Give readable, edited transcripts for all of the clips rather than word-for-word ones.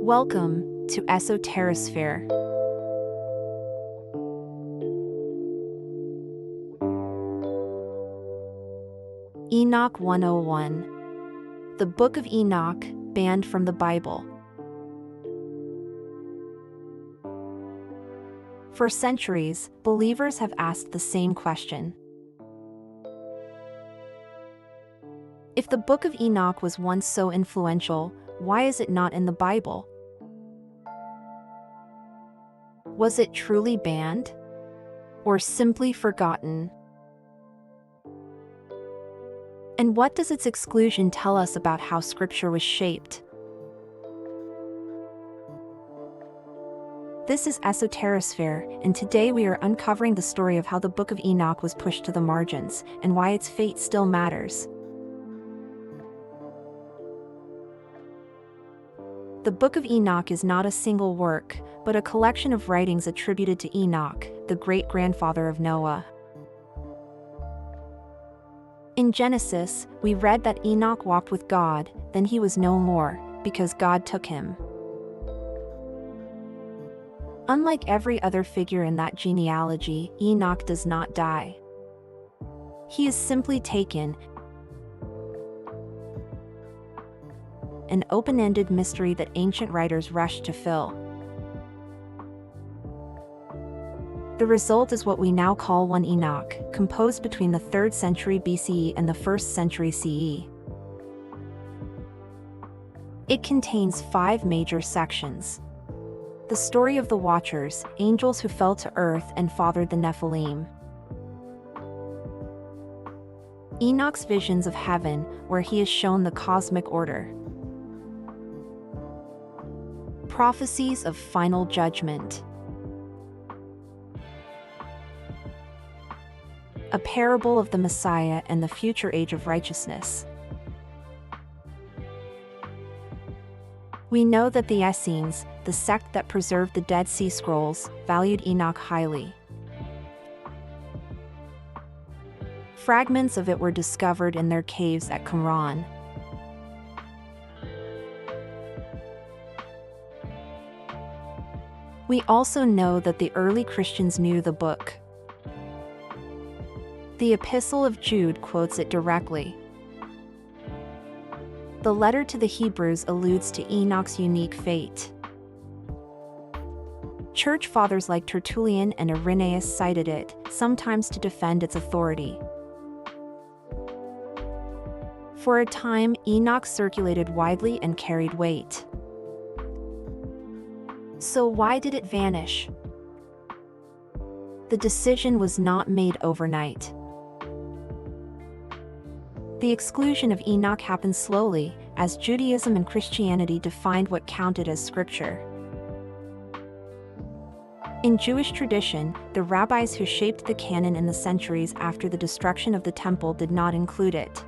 Welcome to Esoterisphere. Enoch 101. The Book of Enoch, banned from the Bible. For centuries, believers have asked the same question. If the Book of Enoch was once so influential, why is it not in the Bible? Was it truly banned? Or simply forgotten? And what does its exclusion tell us about how Scripture was shaped? This is Esoterisphere, and today we are uncovering the story of how the Book of Enoch was pushed to the margins, and why its fate still matters. The Book of Enoch is not a single work, but a collection of writings attributed to Enoch, the great-grandfather of Noah. In Genesis, we read that Enoch walked with God, then he was no more, because God took him. Unlike every other figure in that genealogy, Enoch does not die. He is simply taken, an open-ended mystery that ancient writers rushed to fill. The result is what we now call 1 Enoch, composed between the 3rd century BCE and the 1st century CE. It contains 5 major sections. The story of the Watchers, angels who fell to earth and fathered the Nephilim. Enoch's visions of heaven, where he is shown the cosmic order. Prophecies of final judgment. A parable of the Messiah and the future age of righteousness. We know that the Essenes, the sect that preserved the Dead Sea Scrolls, valued Enoch highly. Fragments of it were discovered in their caves at Qumran. We also know that the early Christians knew the book. The Epistle of Jude quotes it directly. The letter to the Hebrews alludes to Enoch's unique fate. Church fathers like Tertullian and Irenaeus cited it, sometimes to defend its authority. For a time, Enoch circulated widely and carried weight. So why did it vanish? The decision was not made overnight. The exclusion of Enoch happened slowly, as Judaism and Christianity defined what counted as scripture. In Jewish tradition, the rabbis who shaped the canon in the centuries after the destruction of the temple did not include it.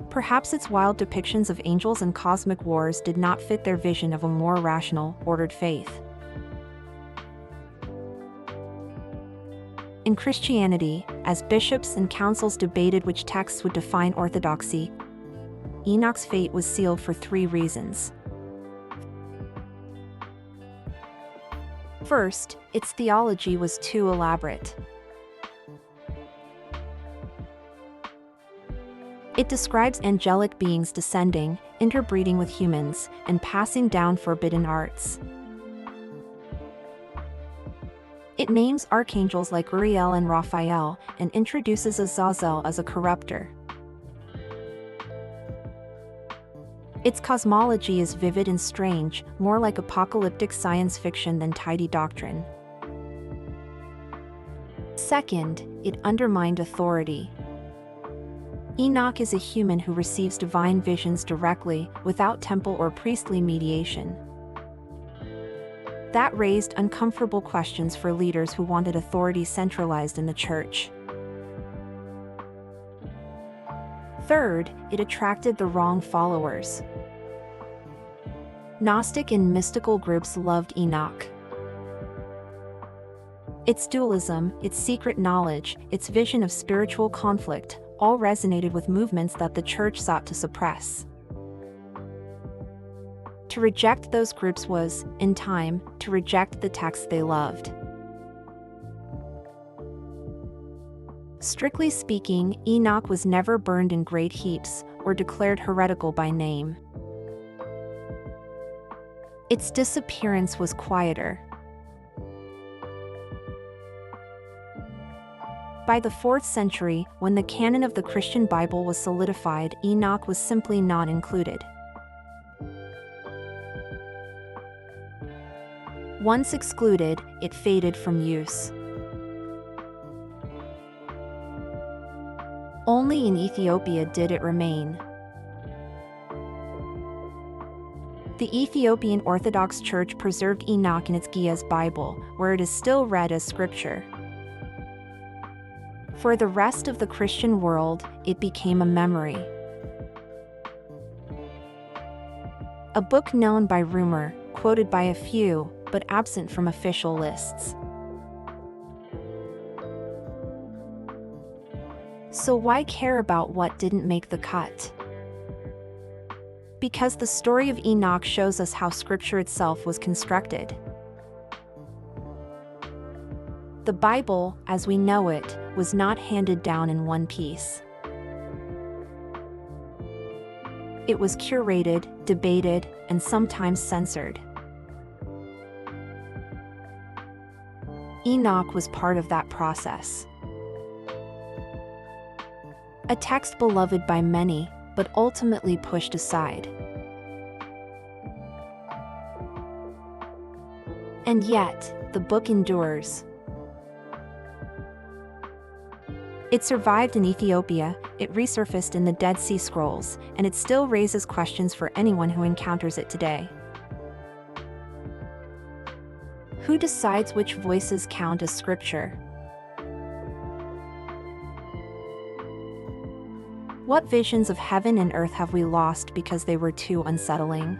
Perhaps its wild depictions of angels and cosmic wars did not fit their vision of a more rational, ordered faith. In Christianity, as bishops and councils debated which texts would define orthodoxy, Enoch's fate was sealed for 3 reasons. First, its theology was too elaborate. It describes angelic beings descending, interbreeding with humans, and passing down forbidden arts. It names archangels like Uriel and Raphael, and introduces Azazel as a corrupter. Its cosmology is vivid and strange, more like apocalyptic science fiction than tidy doctrine. Second, it undermined authority. Enoch is a human who receives divine visions directly, without temple or priestly mediation. That raised uncomfortable questions for leaders who wanted authority centralized in the church. Third, it attracted the wrong followers. Gnostic and mystical groups loved Enoch. Its dualism, its secret knowledge, its vision of spiritual conflict, all resonated with movements that the church sought to suppress. To reject those groups was, in time, to reject the text they loved. Strictly speaking, Enoch was never burned in great heaps or declared heretical by name. Its disappearance was quieter. By the 4th century, when the canon of the Christian Bible was solidified, Enoch was simply not included. Once excluded, it faded from use. Only in Ethiopia did it remain. The Ethiopian Orthodox Church preserved Enoch in its Giya's Bible, where it is still read as scripture. For the rest of the Christian world, it became a memory. A book known by rumor, quoted by a few, but absent from official lists. So why care about what didn't make the cut? Because the story of Enoch shows us how Scripture itself was constructed. The Bible, as we know it, was not handed down in one piece. It was curated, debated, and sometimes censored. Enoch was part of that process. A text beloved by many, but ultimately pushed aside. And yet, the book endures. It survived in Ethiopia, it resurfaced in the Dead Sea Scrolls, and it still raises questions for anyone who encounters it today. Who decides which voices count as scripture? What visions of heaven and earth have we lost because they were too unsettling?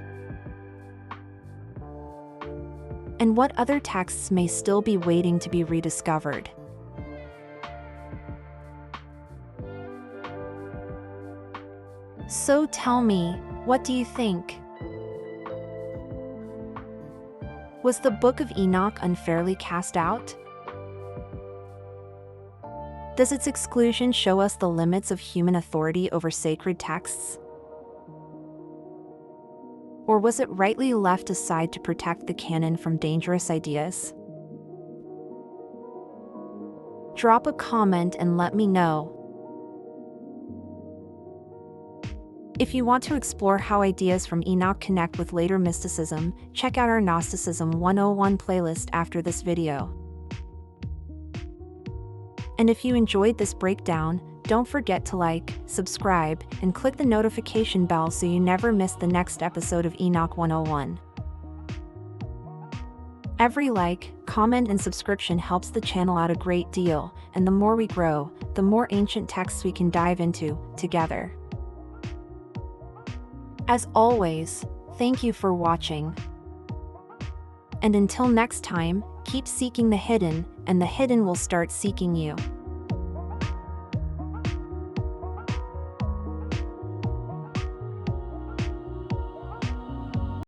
And what other texts may still be waiting to be rediscovered? So tell me, what do you think? Was the Book of Enoch unfairly cast out? Does its exclusion show us the limits of human authority over sacred texts? Or was it rightly left aside to protect the canon from dangerous ideas? Drop a comment and let me know. If you want to explore how ideas from Enoch connect with later mysticism, check out our Gnosticism 101 playlist after this video. And if you enjoyed this breakdown, don't forget to like, subscribe, and click the notification bell so you never miss the next episode of Enoch 101. Every like, comment, and subscription helps the channel out a great deal, and the more we grow, the more ancient texts we can dive into, together. As always, thank you for watching. And until next time, keep seeking the hidden, and the hidden will start seeking you.